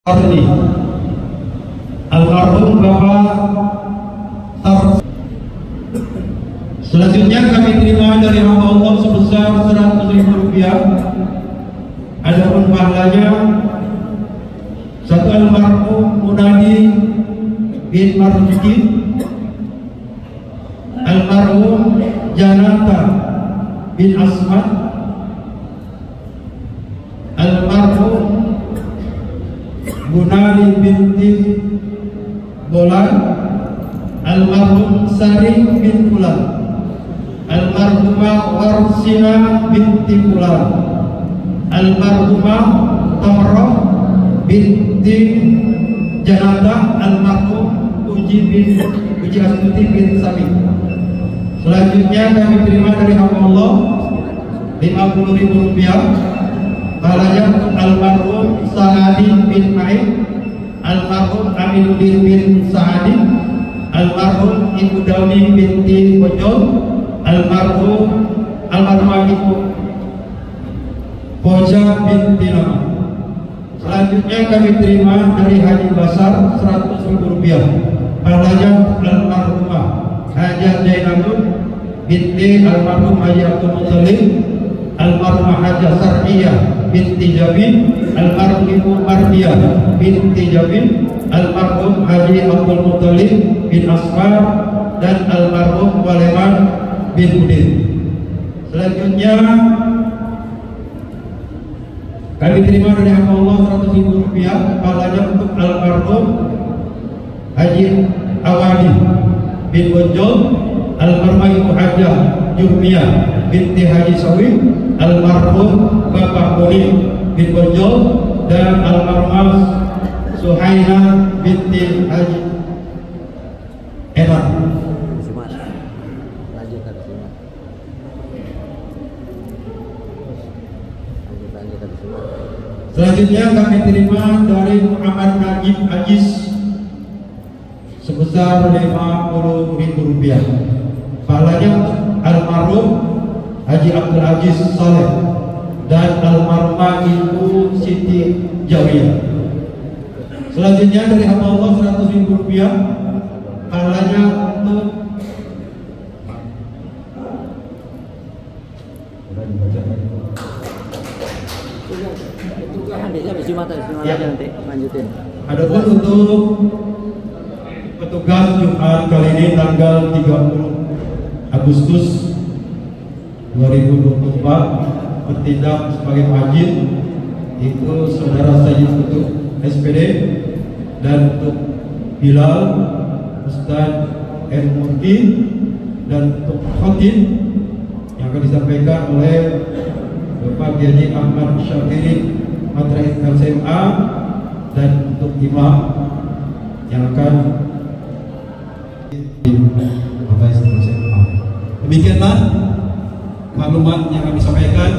Ardi almarhum Bapak Selanjutnya kami terima dari hamba Allah sebesar 100.000 rupiah. Adapun pahalanya satu almarhum Munadi bin Marzuki, almarhum Janata bin Asmat, almarhum Gunali binti Bolan, almarhum Saring bin Fulan, almarhumah Warsina binti Fulan, almarhumah Tamroh binti Janata, almarhum Uji Astuti bin Sami. Selanjutnya kami terima dari hamba Allah 50.000 rupiah. Pahalanya untuk almarhum Sa'adi bin Ma'id, almarhum Aminuddin bin Sa'adi, almarhum Ibu Dauni binti Bojol, almarhumah Ibu Boja binti Nama. Selanjutnya kami terima dari Haji Basar 100.000 rupiah. Pahalanya untuk almarhumah Hajah Zainabun binti almarhum Haji Abdul Muttalib, almarhumah Hajah Sar'iyah binti Jabin, almarhum Ibu Mardiyah binti Jabin, almarhum Haji Abdul Muttalib bin Asfar, dan almarhum Waleman bin Udin. Selanjutnya kami terima dari hamba Allah 100.000 rupiah. Pahalanya untuk almarhum Haji Awadi bin Bonjol, almarhumah Ibu Hajah Jurmiyah binti Haji Sawi, almarhum Bapak Boni bin Bonjol, dan almarhumah Suhaina binti Haji Eman. Selanjutnya kami terima dari Muhammad Najib Aziz sebesar 50.000 rupiah. Pahalanya untuk almarhum Haji Abdul Aziz Saleh dan almarhumah Ibu Siti Jawiyah. Selanjutnya dari hamba Allah 100.000 rupiah. Pahalanya untuk adapun untuk petugas Jumat kali ini tanggal 30 Agustus 2024 bertindak sebagai majid itu saudara Sayyid untuk SPD, dan untuk Bilal Ustaz M. Murti, dan untuk khotib yang akan disampaikan oleh Bapak Kiai Ahmad Syafiri Matraid LCMA, dan untuk imam yang akan demikianlah maklumat yang kami sampaikan.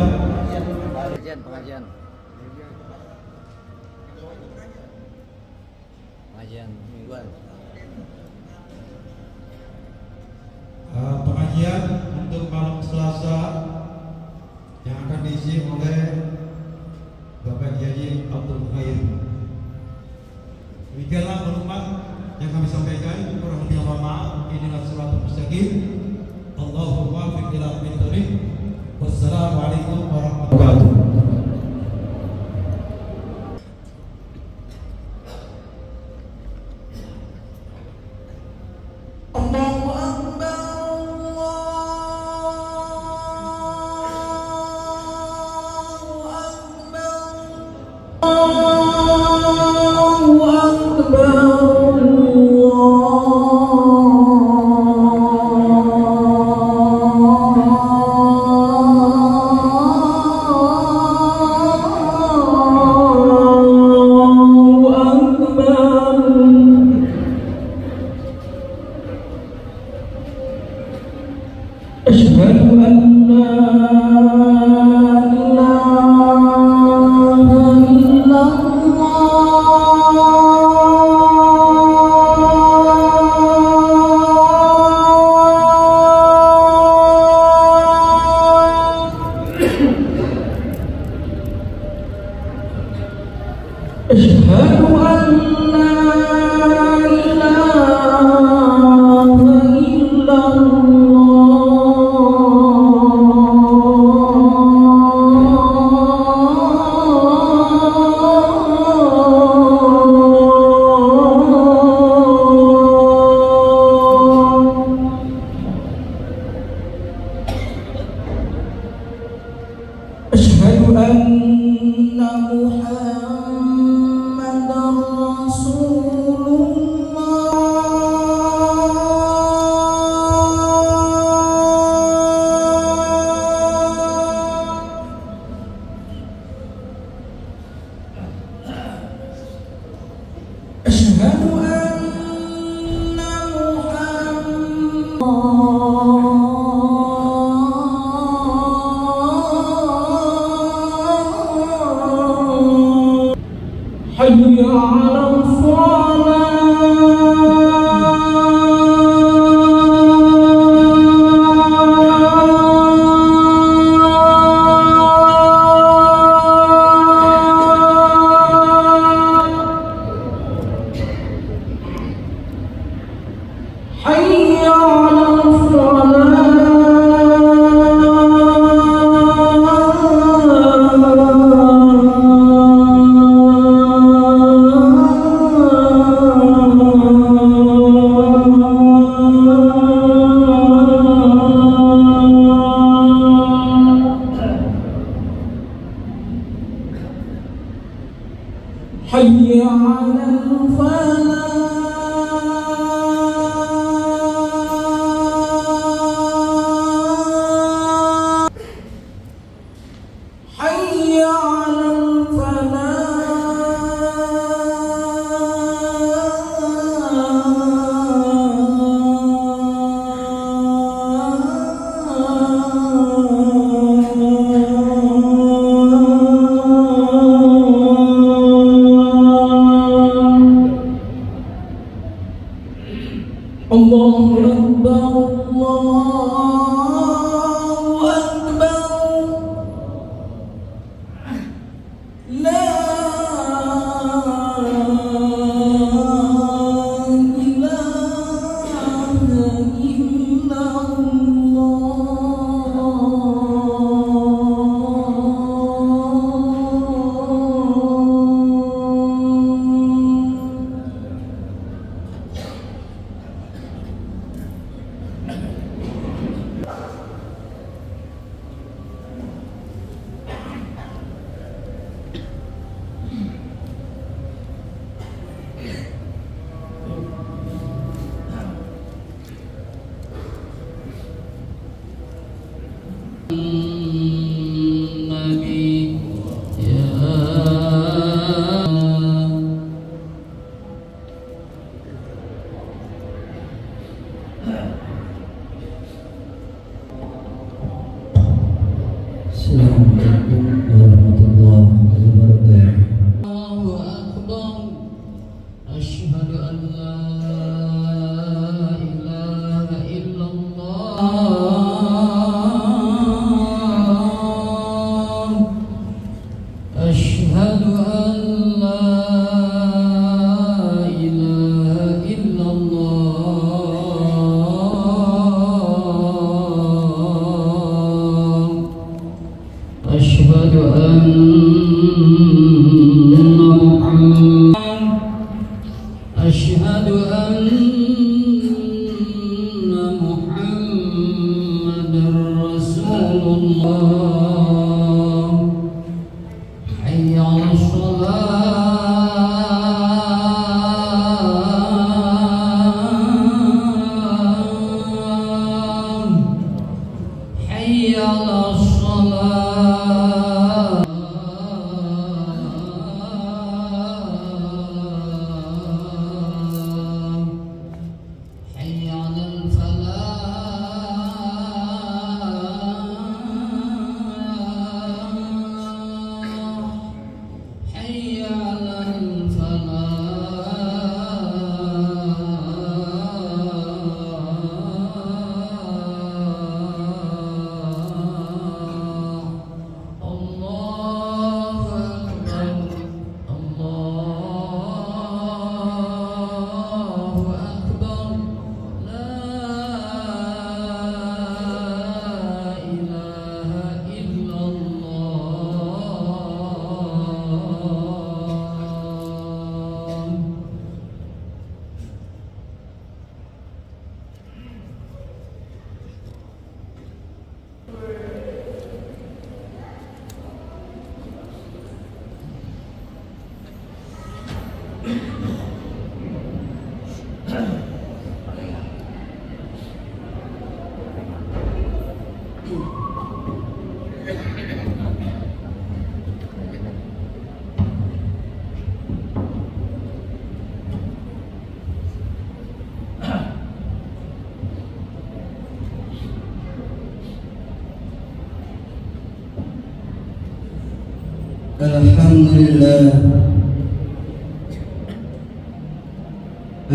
Pengajian mingguan. Pengajian untuk malam Selasa yang akan diisi oleh Bapak Kiai Abdul Khair. Demikianlah maklumat yang kami sampaikan. Kurang lebih mohon maaf. Inilah suratul mustaqim. Allahumma fiq ila aqwamit. Wassalamualaikum warahmatullahi wabarakatuh. Allah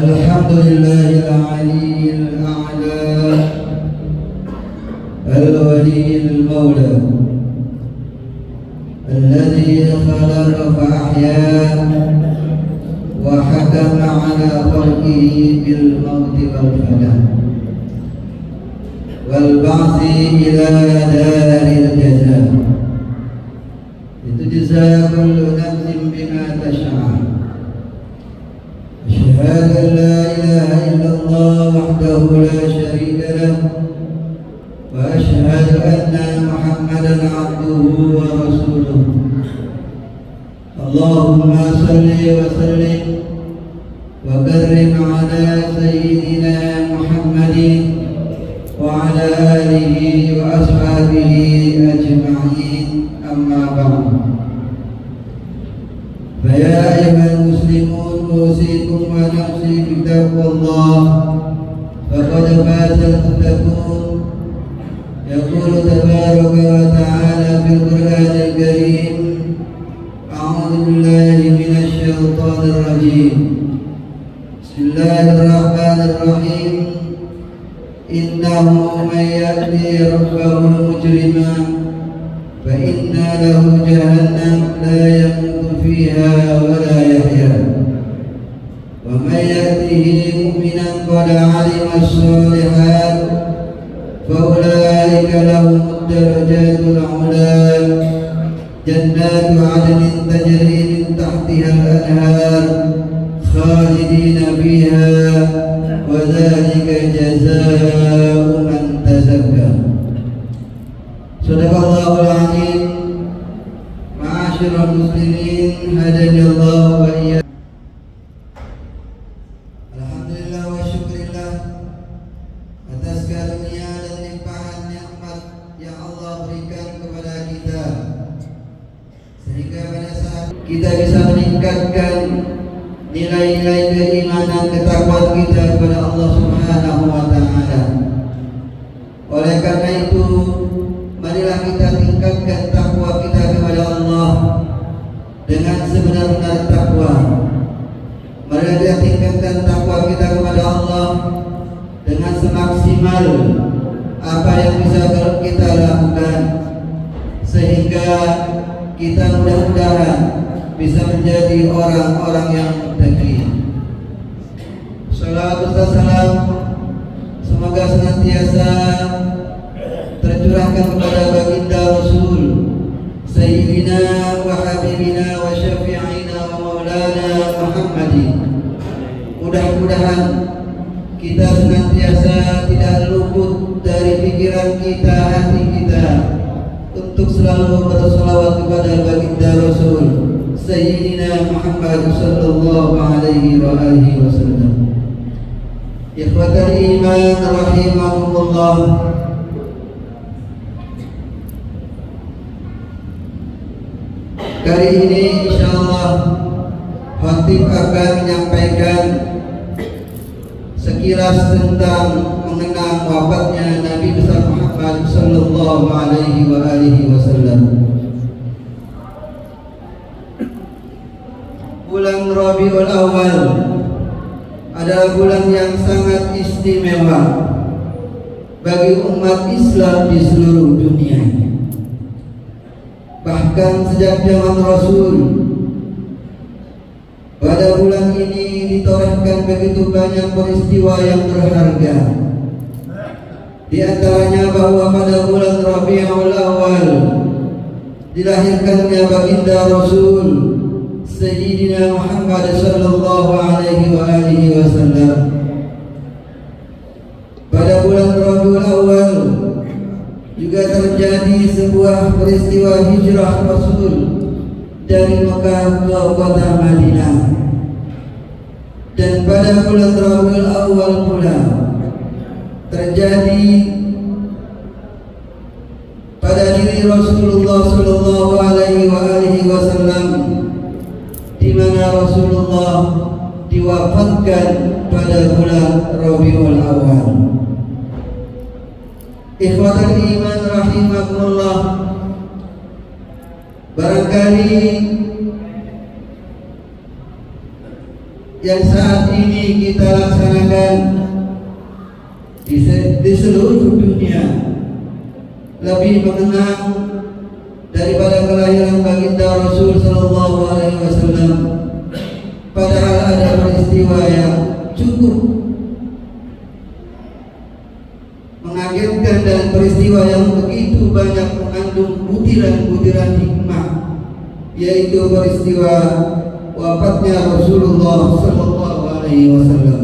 Alhamdulillahil aliyyil a'la al-waliyil mawla alladhi khalaqa fa ahya wa hakama ala khalqihi bil mauti wal fana wal ba'thi ila daril jazaa. Itu jazaa kullu nafsin bima tas'a. أشهد أن لا إله إلا الله وحده لا شريك له وأشهد أن محمدا عبده ورسوله. اللهم صل وسلم وبارك على سيدنا محمد وعلى آله وأصحابه أجمعين. أما بعد، فيا أيها المسلمون أوصيكم ونفسي بتقوى الله فقد فاز المتقون. يقول تبارك وتعالى في القرآن الكريم: أعوذ بالله من الشيطان الرجيم. بسم الله الرحمن الرحيم. إنه من يأتي ربه مجرما فإن له جهنم لا يموت فيها ولا يحيا ومن يأته مؤمنا قد علم الصالحات فأولئك لهم الدرجات العلى جنات عدن تجري من تحتها الأنهار خالدين فيها وذلك جزاء من تزكى. Sadaqallahul azim. Ma'asyiral muslimin, hadanallahu wa iyyakum. Alhamdulillah wa syukrillah atas karunia dan limpahan nikmat yang Allah berikan kepada kita, sehingga pada saat kita bisa meningkatkan nilai-nilai keimanan, ketakwaan kita kepada Allah Subhanahu wa taala. Oleh karena itu, marilah kita tingkatkan takwa kita kepada Allah dengan sebenar-benar takwa. Marilah kita tingkatkan takwa kita kepada Allah dengan semaksimal apa yang bisa kita lakukan, sehingga kita mudah-mudahan bisa menjadi orang-orang yang muttaqin. Salawat serta salam semoga senantiasa tercurahkan kepada baginda Rasul Sayyidina wa Habibina wa Syafi'ina wa Maulana Muhammadin. Mudah-mudahan kita senantiasa tidak luput dari pikiran kita, hati kita, untuk selalu berselawat kepada baginda Rasul Sayyidina Muhammad sallallahu alaihi wa alihi wasallam. Ikhwatal iman rahimakumullah. Kali ini insyaallah khatib akan menyampaikan sekilas tentang mengenang wafatnya Nabi besar Muhammad sallallahu alaihi wa alihi wasallam. Bulan Rabiul Awal adalah bulan yang sangat istimewa bagi umat Islam di seluruh dunia. Bahkan sejak zaman Rasul, pada bulan ini ditorehkan begitu banyak peristiwa yang berharga. Di antaranya bahwa pada bulan Rabiul Awal dilahirkannya baginda Rasul Sayyidina Muhammad sallallahu alaihi wa alihi wasallam. Pada bulan Rabiul Awal juga terjadi sebuah peristiwa hijrah Rasul dari Mekah ke kota Madinah. pada bulan Rabiul Awal pula terjadi pada diri Rasulullah sallallahu alaihi wasallam, di mana Rasulullah diwafatkan pada bulan Rabiul Awal. Ikhwatul iman rahimakumullah, barangkali yang saat ini kita laksanakan di seluruh dunia lebih mengenang daripada kelahiran baginda Rasul sallallahu alaihi wasallam, padahal ada peristiwa yang cukup mengagetkan dan peristiwa yang begitu banyak mengandung butiran-butiran hikmah, yaitu peristiwa wafatnya Rasulullah sallallahu alaihi wasallam.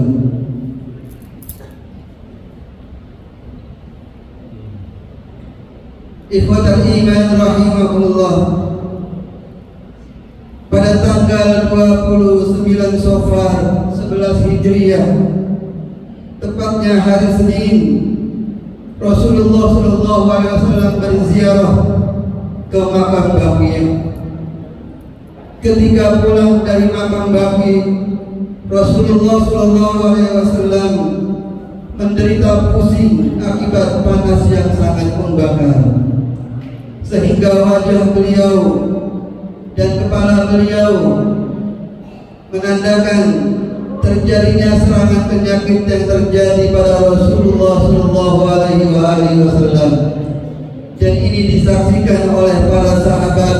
Ikhwatul iman rahimakumullah, pada tanggal 29 Safar 11 Hijriah, tepatnya hari Senin, Rasulullah sallallahu alaihi wasallam berziarah ke makam Baqi'. Ketika pulang dari makam Baqi', Rasulullah sallallahu alaihi wasallam menderita pusing akibat panas yang sangat membakar, sehingga wajah beliau dan kepala beliau menandakan terjadinya serangan penyakit yang terjadi pada Rasulullah sallallahu alaihi wasallam. Dan ini disaksikan oleh para sahabat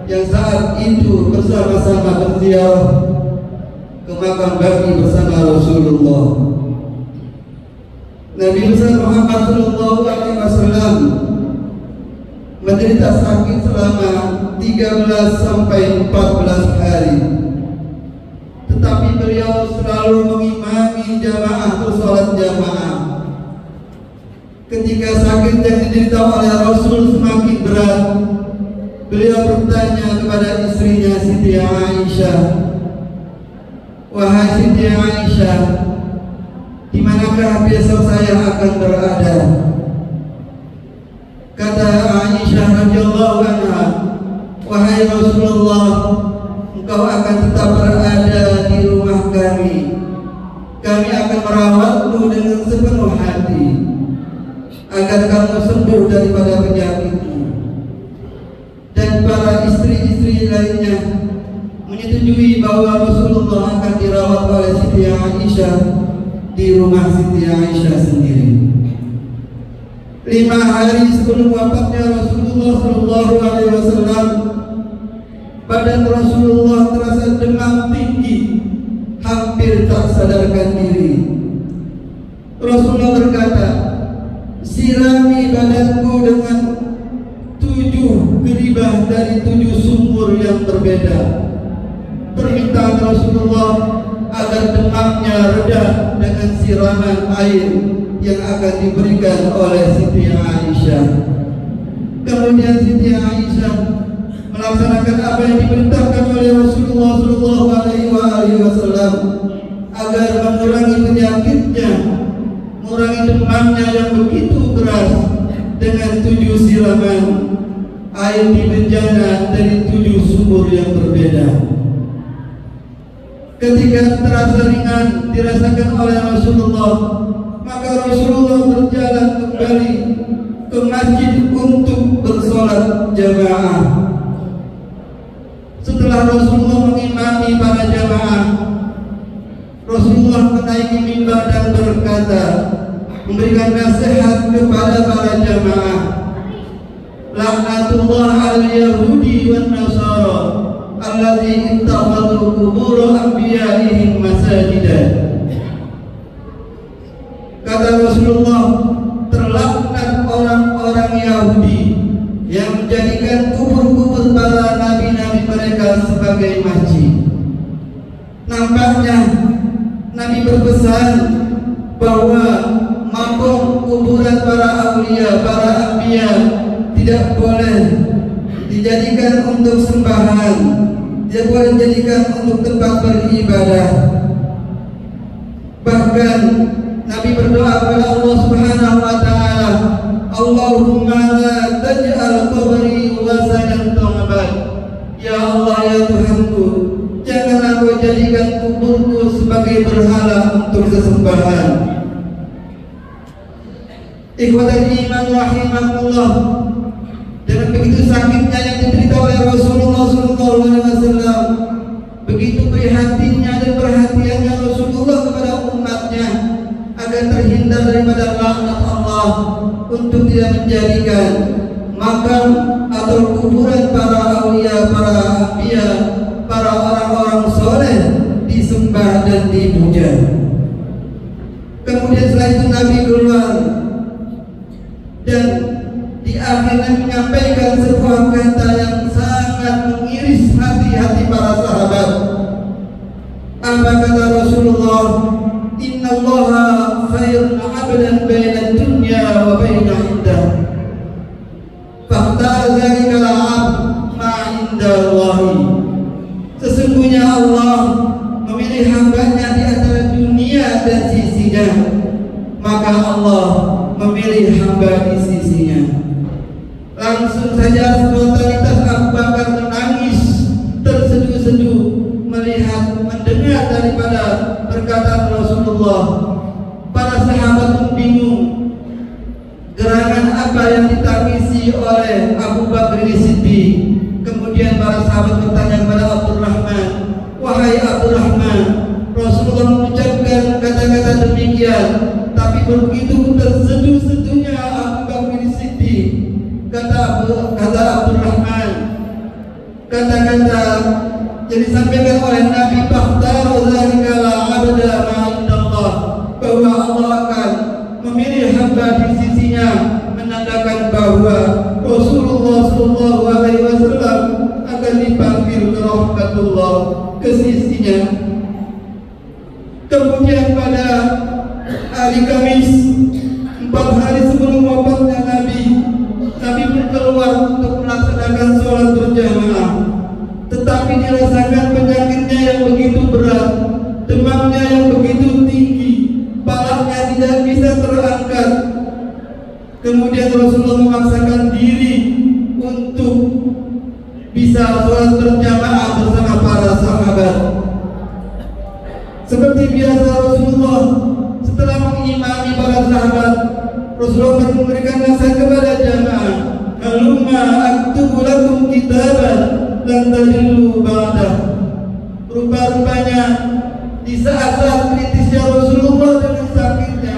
yang saat itu bersama-sama berziarah ke makam Baqi' bersama Rasulullah. Nabi besar Muhammad sallallahu alaihi wasallam menderita sakit selama 13 sampai 14 hari. Tetapi beliau selalu mengimami jamaah atau sholat jamaah. Ketika sakit yang diderita oleh Rasul semakin berat, beliau bertanya kepada istrinya Siti Aisyah, "Wahai Siti Aisyah, di manakah besok saya akan berada?" Kata Aisyah radhiyallahu anha, "Wahai Rasulullah, engkau akan tetap berada di rumah kami. Kami akan merawatmu dengan sepenuh hati agar kamu sembuh daripada penyakitmu." Dan para istri-istri lainnya menyetujui bahwa Rasulullah akan dirawat oleh Siti Aisyah di rumah Siti Aisyah sendiri. 5 hari sebelum wafatnya Rasulullah sallallahu alaihi wasallam, badan Rasulullah terasa demam tinggi, hampir tak sadarkan diri. Rasulullah berkata, "Sirami badanku dengan 7 geribah dari 7 sumur yang berbeda." Permintaan Rasulullah agar demamnya reda dengan siraman air yang akan diberikan oleh Siti Aisyah. Kemudian Siti Aisyah melaksanakan apa yang diperintahkan oleh Rasulullah sallallahu alaihi wasallam agar mengurangi penyakitnya, mengurangi demamnya yang begitu keras dengan 7 siraman air di bejana dari 7 sumur yang berbeda. Ketika terasa ringan dirasakan oleh Rasulullah, maka Rasulullah berjalan kembali ke masjid untuk bersolat jamaah. Setelah Rasulullah mengimami para jamaah, Rasulullah menaiki mimbar dan berkata, memberikan nasihat kepada para jamaah, "Laknatullah al-Yahudi wan Nasara alladzi ittakhadhu qubur anbiya'ihim masajidah." Kata Rasulullah, terlaknat orang-orang Yahudi yang menjadikan kubur-kubur para nabi-nabi mereka sebagai masjid. Nampaknya Nabi berpesan bahwa makom kuburan para aulia, para anbiya tidak boleh dijadikan untuk sembahan, tidak boleh dijadikan untuk tempat beribadah. kepada Allah Subhanahu wa taala, Allahumma la taj'al qabri wasanan tu'bad. Ya Allah, ya Tuhanku, janganlah Kau jadikan kuburku sebagai berhala untuk sesembahan. Ikhwatal iman rahimakumullah, dan begitu sakitnya yang diderita oleh Rasulullah SAW, begitu prihatinnya dan perhatiannya Rasulullah kepada umatnya agar terhindar daripada laknat Allah, untuk tidak menjadikan makam atau kuburan para awliya, para anbiya, para orang-orang soleh disembah dan dipuja. Kemudian setelah itu Nabi keluar dan di akhirnya menyampaikan sebuah kata yang sangat mengiris hati-hati para sahabat. Apa kata Rasulullah? Inna Allaha khairun 'abdan baina dunya wa baina 'indah. Fakta zalikal 'abd ma 'inda Allah. Sesungguhnya Allah memilih hambanya di antara dunia dan sisinya, maka Allah memilih hamba di sisinya. Langsung saja spontanitas Abu Bakar menangis terseduh-seduh mendengar daripada perkataan Rasulullah. Para sahabat pun bingung, gerangan apa yang ditangisi oleh Abu Bakar Siddiq. Kemudian para sahabat bertanya kepada Abdurrahman, wahai Abdurrahman, Rasulullah mengucapkan kata-kata demikian, tapi begitu terseduh-seduhnya Abu Bakar Siddiq. Kata Abdurrahman, kata-kata yang disampaikan oleh Nabi Bakhtar zalikala abda ma'indallah, bahwa Allah akan memilih hamba di sisinya, menandakan bahwa Rasulullah SAW akan dipanggil ke rahmatullah, ke sisinya. Kemudian pada hari Kamis, 4 hari sebelum wafatnya Nabi pun keluar untuk melaksanakan sholat berjamaah. Tetapi dirasakan penyakitnya yang begitu berat, demamnya yang begitu tinggi, palanya tidak bisa terangkat. Kemudian Rasulullah memaksakan diri untuk bisa sholat berjamaah bersama para sahabat. Seperti biasa Rasulullah setelah mengimami para sahabat, Rasulullah memberikan nasihat kepada jamaah, "Halumma aktubu lakum kitaban lan tadillu ba'dah." Rupa-rupanya di saat-saat kritisnya Rasulullah dengan sakitnya,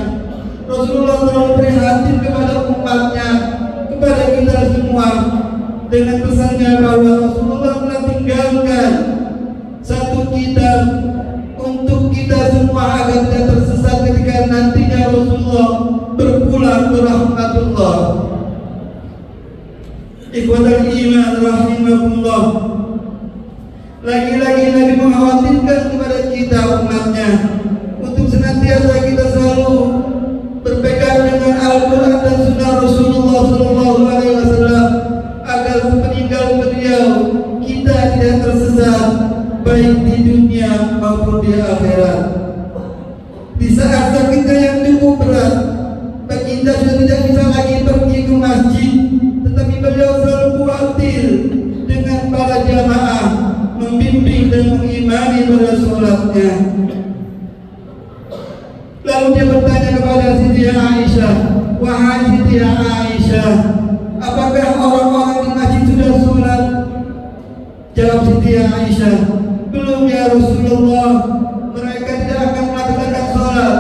Rasulullah terlalu prihatin kepada umatnya, kepada kita semua, dengan pesannya bahwa Rasulullah telah tinggalkan satu kitab untuk kita semua agar tidak tersesat ketika nantinya Rasulullah berpulang ke rahmatullah. Ikhwatal iman rahimakumullah, lagi-lagi Nabi mengkhawatirkan kepada kita umatnya untuk senantiasa kita selalu berpegang dengan Al-Quran dan Sunnah Rasulullah SAW, agar sepeninggal beliau kita tidak tersesat baik di dunia maupun di akhirat. Di saat sakitnya yang cukup berat, baginda sudah tidak bisa lagi pergi ke masjid, tetapi beliau selalu khawatir dengan para jamaah, membimbing dan mengimani pada sholatnya. Lalu dia bertanya kepada Siti Aisyah, wahai Siti Aisyah, apakah orang-orang di masjid sudah sholat? Jawab Siti Aisyah, belum ya Rasulullah, mereka tidak akan melaksanakan sholat,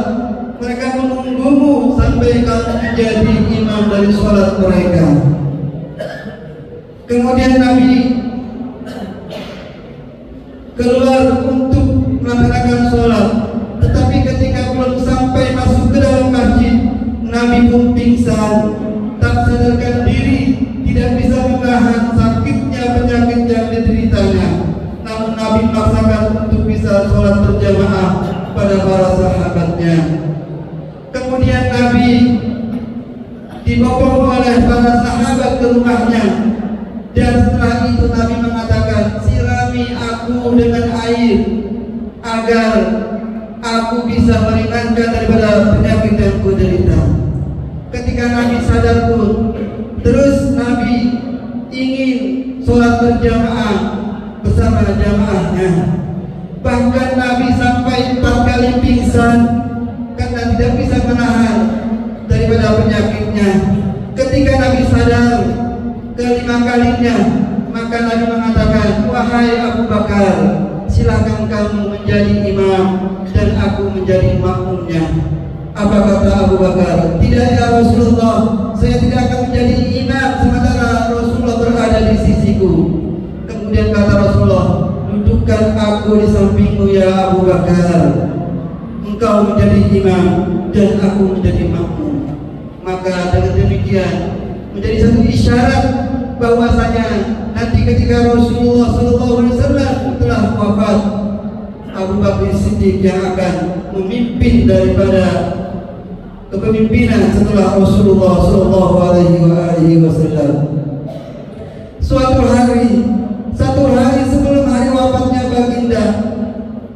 mereka menunggumu sampai kamu menjadi imam dari sholat mereka. Kemudian Nabi keluar untuk melaksanakan sholat, tetapi ketika belum sampai masuk ke dalam masjid, Nabi pun pingsan, tak sadarkan diri, tidak bisa menahan sakitnya penyakit yang dideritanya. Namun Nabi memaksakan untuk bisa sholat berjamaah pada para sahabatnya. Kemudian Nabi dibopong oleh para sahabat ke rumahnya, dan setelah itu Nabi mengatakan, sirami aku dengan air agar aku bisa meringankan daripada penyakit yang kuderita. Ketika Nabi sadar pun, terus Nabi ingin sholat berjamaah bersama jamaahnya. Bahkan Nabi sampai 4 kali pingsan karena tidak bisa menahan daripada penyakitnya. Ketika Nabi sadar kelima kalinya, maka Nabi mengatakan, wahai Abu Bakar, silakan kamu menjadi imam dan aku menjadi makmumnya. Apa kata Abu Bakar? Tidak ya Rasulullah, saya tidak akan menjadi imam sementara Rasulullah berada di sisiku. Kemudian kata Rasulullah, dudukkan aku di sampingmu ya Abu Bakar. Engkau menjadi imam dan aku menjadi makmum. Maka dengan demikian menjadi satu isyarat bahwasanya nanti ketika Rasulullah SAW telah wafat, Abu Bakar Siddiq yang akan memimpin daripada kepemimpinan setelah Rasulullah SAW. Suatu hari sebelum hari wafatnya baginda,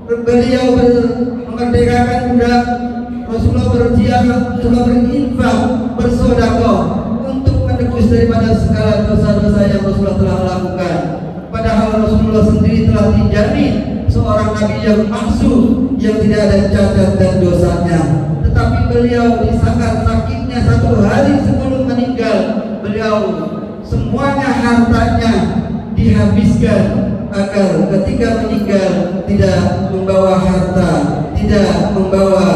beliau memerdekakan budak. Rasulullah berinfak, bersedekah untuk menebus daripada segala dosa-dosa yang Rasulullah telah lakukan. Padahal Rasulullah sendiri telah dijamin seorang nabi yang maksum, yang tidak ada cacat dan dosanya. Tetapi beliau di saat sakitnya 1 hari sebelum meninggal, beliau semuanya hartanya dihabiskan agar ketika meninggal tidak membawa harta, tidak membawa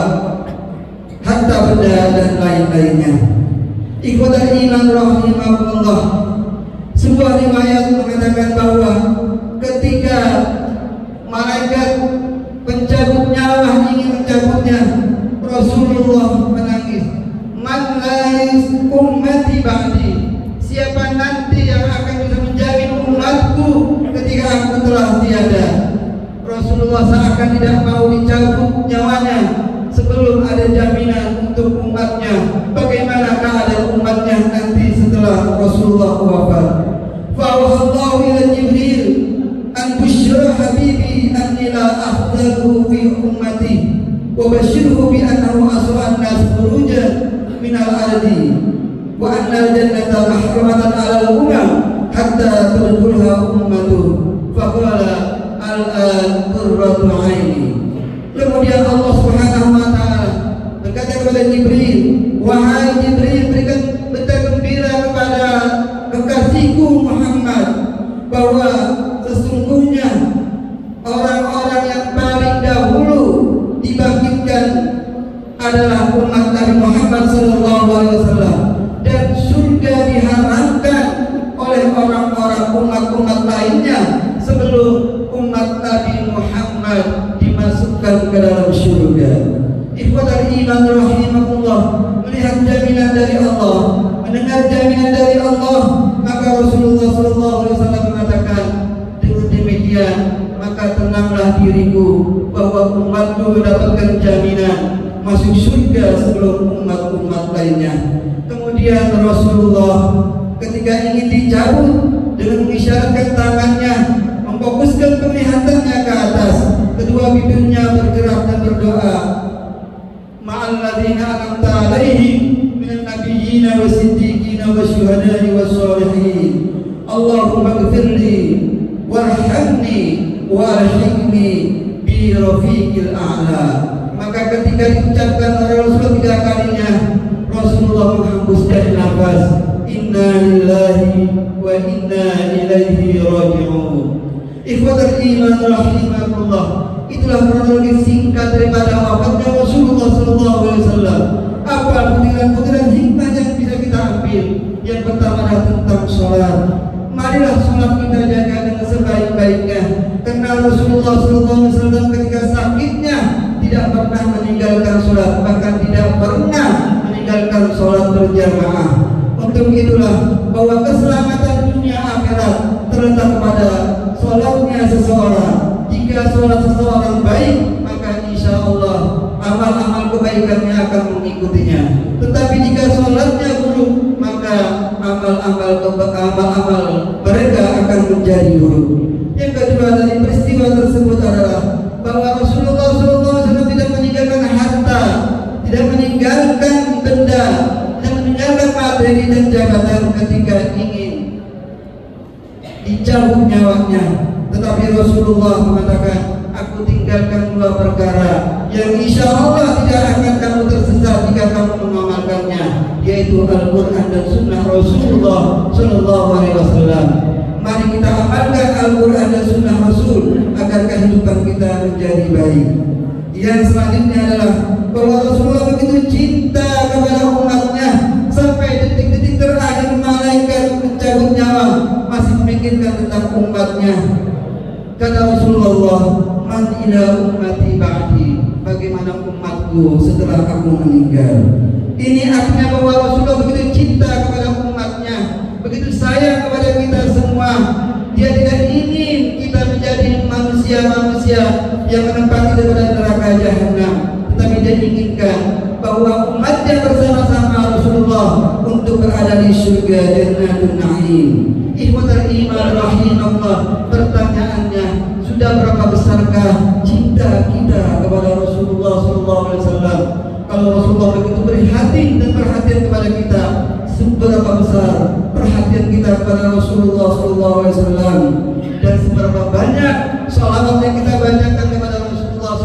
harta benda dan lain-lainnya. Ikhwatal iman rahimakumullah, sebuah riwayat mengatakan bahwa ketika malaikat pencabut nyawa ingin mencabutnya, Rasulullah menangis. Man lais ummati ba'di, siapa nanti yang akan bisa menjamin umatku ketika aku telah tiada? Rasulullah seakan tidak mau dicabut nyawanya sebelum ada jaminan untuk umatnya. Bagaimana keadaan umatnya nanti setelah Rasulullah wafat? Fa'awhallahu ila Jibril an bushra habibi anni la afdalu fi ummati wa bashirhu bi annahu aswa an-nas furujan minal ardi wa anna al-jannata mahramatan 'ala al-umam hatta tadkhulha ummatu. Faqala al-an qurratu 'aini. Kemudian Allah Subhanahu wa taala berkata kepada Jibril, wahai Jibril, berikan berita gembira kepada kekasihku Muhammad bahwa sesungguhnya orang-orang yang paling dahulu dibangkitkan adalah umat Nabi Muhammad SAW, dan surga diharamkan oleh orang-orang umat-umat lainnya sebelum umat Nabi Muhammad dimasukkan ke dalam surga. Ikhwatal iman rahimakumullah, melihat jaminan dari Allah, mendengar jaminan dari Allah, maka Rasulullah SAW mengatakan, dengan demikian maka tenanglah diriku bahwa umatku mendapatkan jaminan masuk surga sebelum umat-umat lainnya. Kemudian Rasulullah ketika ingin dicabut, dengan mengisyaratkan tangannya, memfokuskan penglihatannya ke atas, kedua bibirnya bergerak dan berdoa, ma'alladzina an'amta 'alaihim minan nabiyyin wasiddiqin wasyuhada'i wassalihin. Allahumma ighfirli warhamni warhamni bi rafiqil a'la. Maka ketika diucapkan oleh Rasulullah 3 kalinya, Rasulullah menghembuskan nafas, inna lillahi wa inna ilaihi raji'un. Ikhwatul iman rahimakumullah, itulah kronologi singkat daripada wafatnya Rasulullah SAW. Apa butiran-butiran hikmah yang bisa kita ambil? Yang pertama adalah tentang sholat. Marilah sholat kita jaga dengan sebaik-baiknya, karena Rasulullah SAW ketika sakitnya tidak pernah meninggalkan sholat, bahkan tidak pernah meninggalkan sholat berjamaah. Untuk itulah bahwa keselamatan dunia akhirat terletak pada sholatnya seseorang. Jika sholat seseorang baik, maka insya Allah amal-amal kebaikannya akan mengikutinya. Tetapi jika sholatnya buruk, maka amal-amal mereka akan menjadi buruk. Yang kedua dari peristiwa tersebut adalah bahwa Rasulullah SAW tidak meninggalkan tidak meninggalkan benda, tidak meninggalkan materi dan jabatan ketika ingin dicabut nyawanya. Tetapi Rasulullah mengatakan, aku tinggalkan dua perkara yang insya Allah tidak akan kamu tersesat jika kamu mengamalkannya, yaitu Al-Quran dan Sunnah Rasulullah Sallallahu Alaihi Wasallam. Mari kita amalkan Al-Quran dan Sunnah Rasul agar kehidupan kita menjadi baik. Yang selanjutnya adalah bahwa Rasulullah begitu cinta kepada umatnya sampai detik-detik terakhir malaikat mencabut nyawa masih memikirkan tentang umatnya. Kata Rasulullah, man ila ummati ba'di, bagaimana umatku setelah aku meninggal. Ini artinya bahwa Rasulullah begitu cinta kepada umatnya, begitu sayang kepada kita semua. Dia tidak ingin kita menjadi manusia-manusia yang menempati daripada neraka jahanam, tetapi dia inginkan bahwa umatnya bersama-sama Rasulullah untuk berada di surga Jannatul Na'im. Ikhwatal iman rahimahullah, pertanyaannya, sudah berapa besarkah cinta kita kepada Rasulullah SAW? Kalau Rasulullah begitu prihatin dan perhatian kepada kita, seberapa besar perhatian kita kepada Rasulullah SAW, dan seberapa banyak salawat yang kita bacakan kepada Rasulullah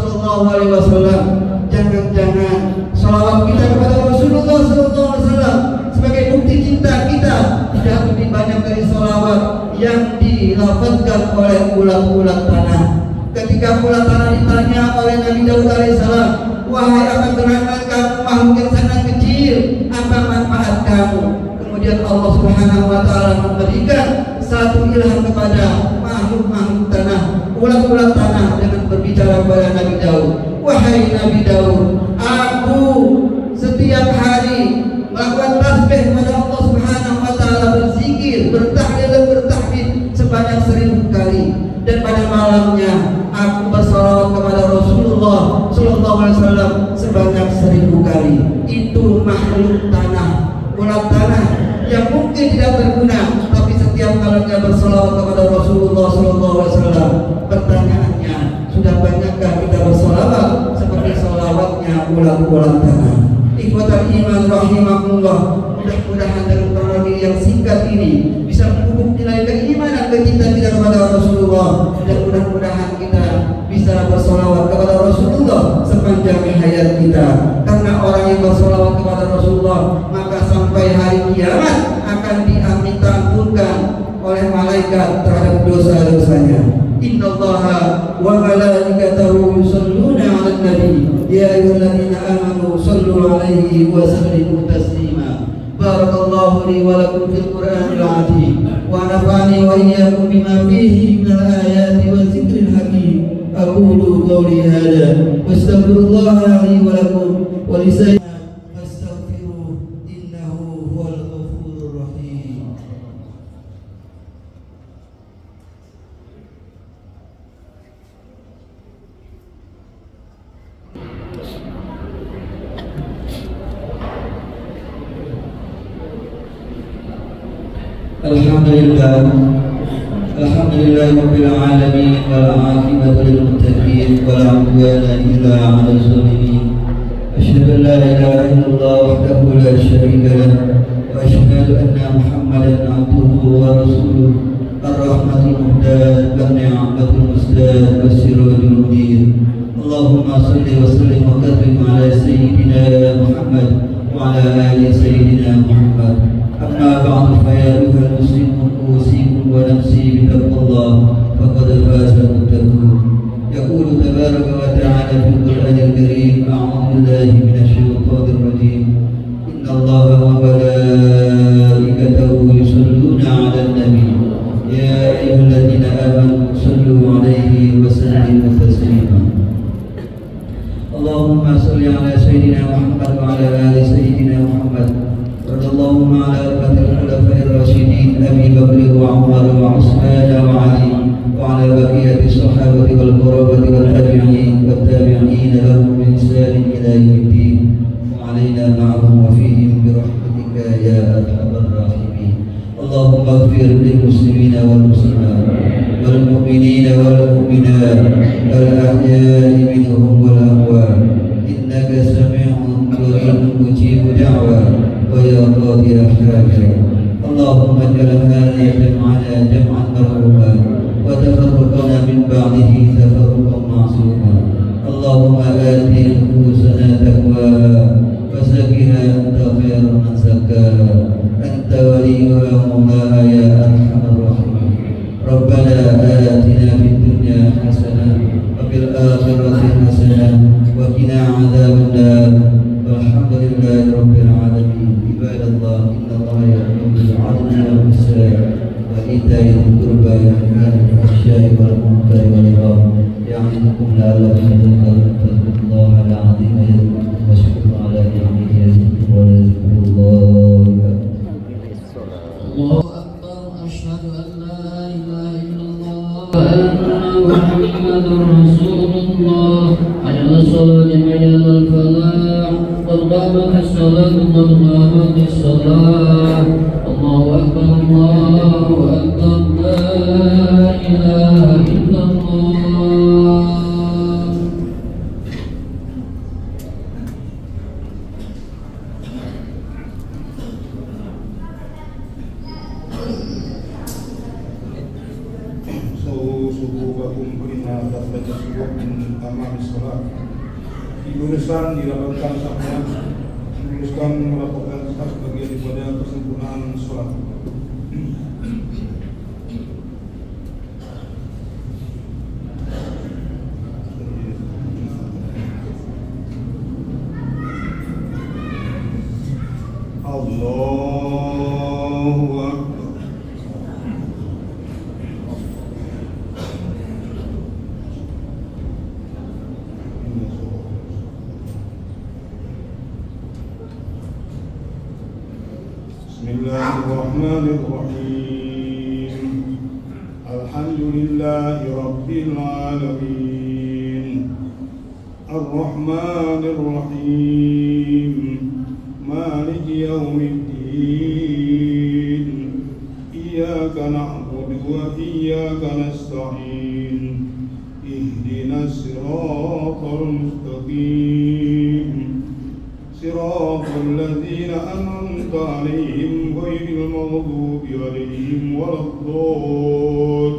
SAW. Jangan-jangan salawat kita kepada Rasulullah SAW sebagai bukti cinta kita tidak lebih banyak dari salawat yang dilafazkan oleh ulat-ulat tanah. Ketika ulat tanah ditanya oleh Nabi Daud alaihissalam, wahai apa gerangan kamu, makhluk yang sangat kecil, apa manfaat kamu? Kemudian Allah Subhanahu wa Ta'ala memberikan satu ilham kepada makhluk-makhluk tanah, ulat-ulat tanah, dengan berbicara kepada Nabi Daud, wahai Nabi Daud, aku setiap hari melakukan tasbih kepada Allah Subhanahu wa Ta'ala, berzikir, bertahlil dan bertahmid sebanyak 1000 kali, dan pada malamnya aku bersalawat kepada Rasulullah Sallallahu Alaihi Wasallam sebanyak 1000 kali. Itu makhluk tanah, ulat tanah yang mungkin tidak berguna, tapi setiap kalinya bersalawat kepada Rasulullah Sallallahu Alaihi Wasallam. Pertanyaannya, sudah banyakkah kita bersalawat seperti salawatnya ulat-ulat tanah? Ikhwatal iman rahimahullah, mudah-mudahan dengan kronologi yang singkat ini bisa memupuk nilai keimanan kecintaan kita kepada Rasulullah, dan mudah-mudahan kita bisa bersolawat kepada Rasulullah sepanjang hayat kita. Karena orang yang bersolawat kepada Rasulullah, maka sampai hari kiamat akan diminta ampunkan oleh malaikat terhadap dosa-dosanya. Innallaha wa malaikatahu yusholluna 'alan nabi ya ayyuhalladzina amanu shallu 'alaihi wa sallimu taslima. Barakallahu li wa lakum fil Qur'anil 'azim wa nafa'ani wa iyyakum bima fihi minal ayati wa dzikril hakim. Aqulu qawli hadha wa astaghfirullaha li wa lakum wa li Alhamdulillah Rabbil alamin wal aqibatu lil muttaqin wala 'udwana illa 'alal zalimin. Asyhadu an la ilaha illallah wahdahu la syarika lahu wa asyhadu anna Muhammadan 'abduhu wa rasuluh, ar-rahmatul muhdad wa ni'matul mustad wa sirajul munir. Allahumma shalli wa sallim wa karrim ala sayyidina Muhammad wa ala ali sayyidina Muhammad. Amma ba'du, fa ya ayyuhal muslimun usikum wa nafsi bittaqwallah faqad faza al-muttaqun. Yaqulu tabaraka wa ta'ala fil Qur'anil Karim, a'udzu billahi minasy syaithanir rajim. Innallaha wa malaikatahu yusholluna 'alan nabi ya ayyuhalladzina amanu shallu 'alaihi wa sallimu taslima. Allahumma shalli 'ala sayyidina Muhammad wa 'ala ali sayyidina Muhammad. اللهم على أربعة الخلفاء الراشدين أبي بكر وعمر وعثمان وعلي وعلى بقية الصحابة والقرابة والتابعين لهم بإحسان إلى يوم الدين وعلينا معهم وفيهم برحمتك يا أرحم الراحمين. اللهم اغفر للمسلمين والمسلمات والمؤمنين والمؤمنات الأحياء منهم والأموات إنك سميع وآت نفوسنا تقواها وزكها أنت خير من زكاها أنت وليها ومولاها يا أرحم الراحمين. ربنا آتنا في الدنيا حسنة وفي الآخرة حسنة وقنا عذاب النار والحمد لله رب العالمين. عباد الله إن الله يأمر بالعدل والإحسان وإيتاء ذي القربى وينهى عن الفحشاء والمنكر والبغي يعظكم لعلكم تذكرون. فاذكروا الله العظيم يذكركم واشكروا على نعمه يزدكم ولذكر الله أكبر. الله أكبر. أشهد أن لا إله إلا الله وأن محمدا رسول الله. حي على الصلاة حي على الفلاح قد قامت الصلاة قد قامت الصلاة. الله أكبر الله أكبر لا إله إلا الله. Lulusan dilakukan sahnya, luluskan melakukan sah bagian daripada kesempurnaan sholat. Allahu Akbar. Bismillahirrahmanirrahim. Alhamdulillahi Rabbil Alamin. Ar-Rahmanir-Rahim. Maliki yawmiddin. Iyyaka na'budu wa iyyaka nasta'in. Ihdinas siratal mustaqim. Siratal ladzina an'amta 'alaihim ghairil maghdubi 'alaihim waladdallin.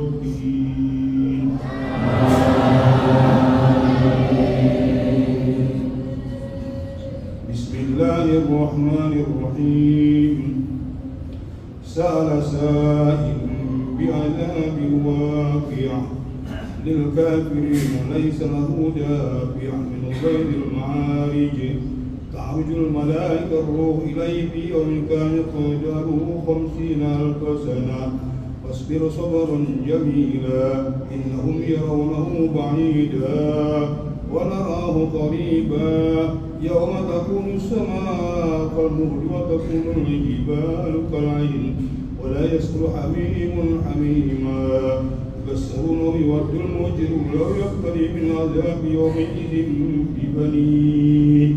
Bismillahirrahmanirrahim. Sa'ala sa'ilun bi'adabin waqi'ah lil kafirin laysa lahu dafi'un min ghairil ma'arij. تعرج الملائكة الروح إليه في يوم كان قدره 50,000 سنة فاصبر صبرا جميلا إنهم يرونه بعيدا ونراه قريبا يوم تكون السماء كالمهل وتكون الجبال كالعهن ولا يسأل حميم حميما يبصرون ويود المجرم لو يقتدي من عذاب يومئذ ببنيه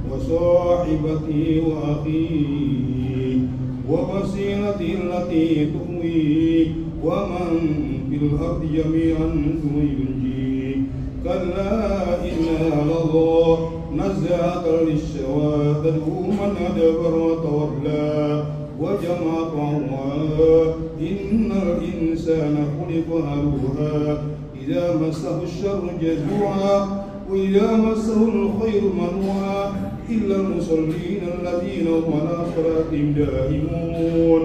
وصاحبته وأخيه وفصيلته التي تؤويه ومن في الأرض جميعا ثم ينجيه كلا إنها لظى نزاعة للشوى تدعو من أدبر وتولى وجمع طعما إن الإنسان خلق هلوعا إذا مسه الشر جزوعا وإذا مسه الخير منوعا إلا المصلين الذين هم على صلاتهم دائمون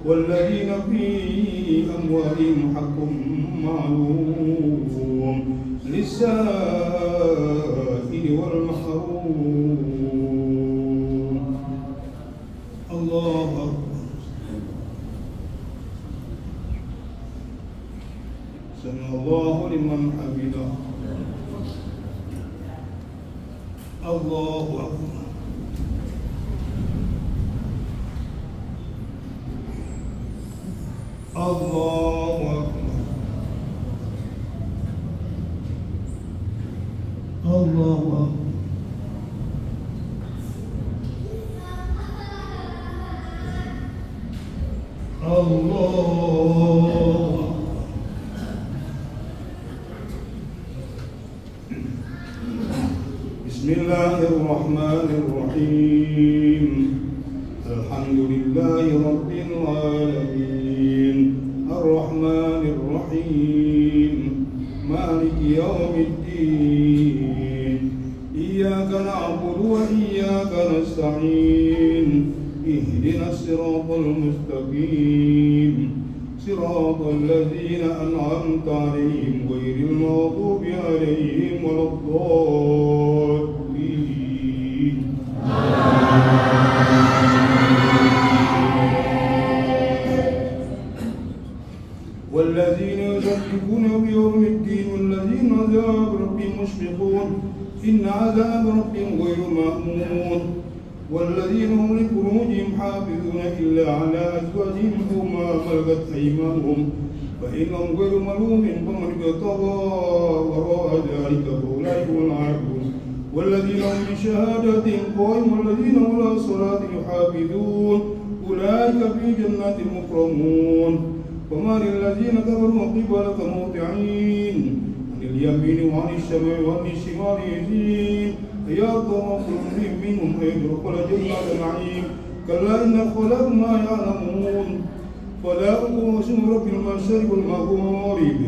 والذين في أموالهم حق معلوم للسائل والمحروم. الله أكبر. سمع الله لمن حمده. الله أكبر. الله أكبر. الله أكبر. الله. Bismillahirrahmanirrahim. Alhamdulillahi Rabbil Alamin. Ar-Rahmanir-Rahim. Maliki yawmiddin. إياك نعبد وإياك نستعين اهدنا الصراط المستقيم صراط الذين أنعمت عليهم غير المغضوب عليهم ولا الضالين. والذين يصدقون بيوم الدين والذين عذاب ربهم مشفقون إن عذاب ربهم غير مأمون. والذين هم لفروجهم حافظون إلا على أزواجهم أو ما ملكت أيمانهم فإنهم غير ملومين فمن ابتغى وراء ذلك فأولئك هم العادون. والذين هم بشهاداتهم قائمون والذين هم على صلاتهم يحافظون أولئك في جنات مكرمون. وما للذين كفروا قبلك مهطعين عن اليمين وعن الشمال وعن الشمال يزين يطمع كل منهم أن يدخل جنة النعيم كلا إن خلقهم ما يعلمون. فلا أقسم برب المشارق والمغارب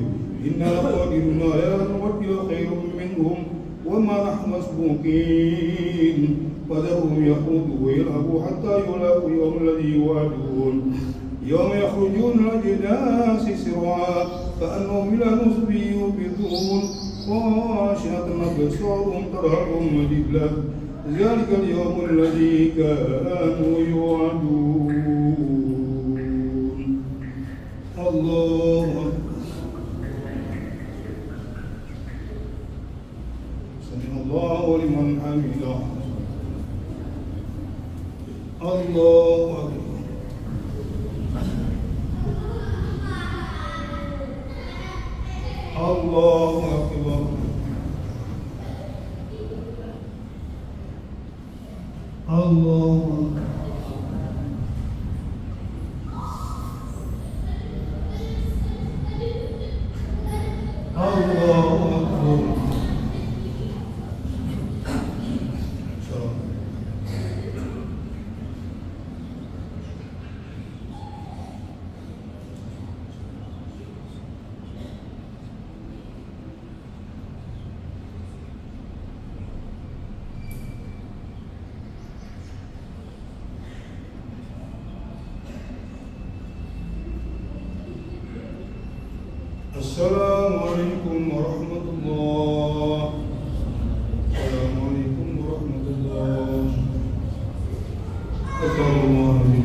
إنا لقادرون على أن نبدل خيرا منهم وما نحن مسبوقين. فذرهم يخوضوا ويلعبوا حتى يلاقوا اليوم الذي يوعدون يوم يخرجون الأجداث سرعا كأنهم إلى نصب يوقظون خاشعة أبصارهم ترهقهم ذلة ذلك اليوم الذي كانوا يوعدون. الله أكبر. سمع الله لمن حمده. الله أكبر. الله أكبر. الله أكبر. الله أكبر. السلام عليكم ورحمة الله. السلام عليكم ورحمة الله. أسأل الله من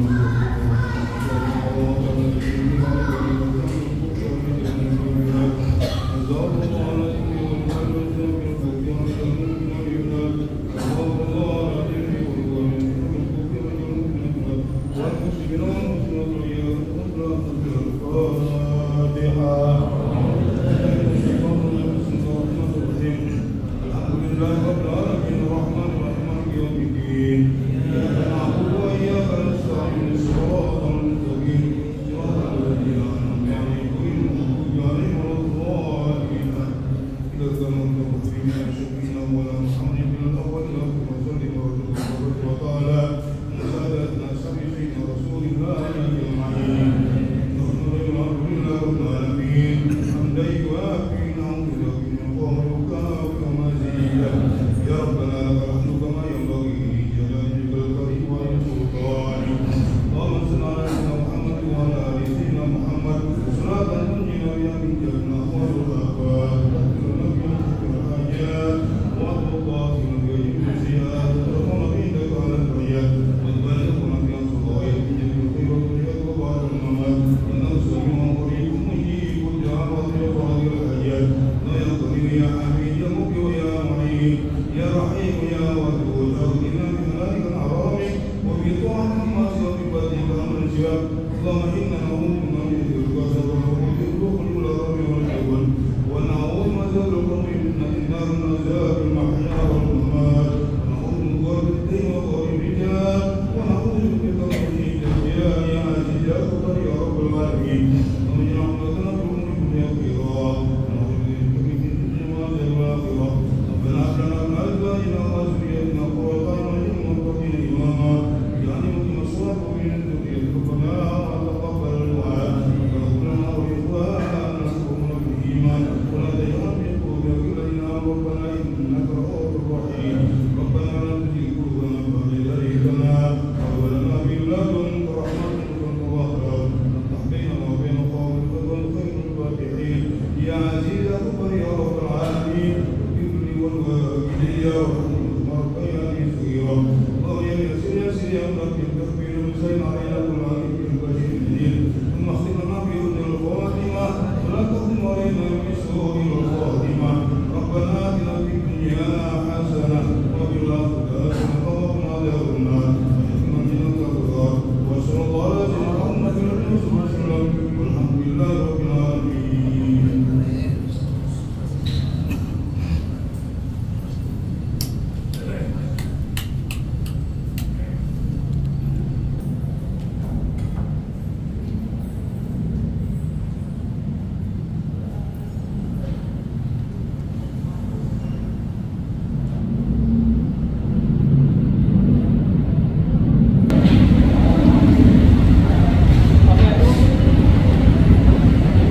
Zainal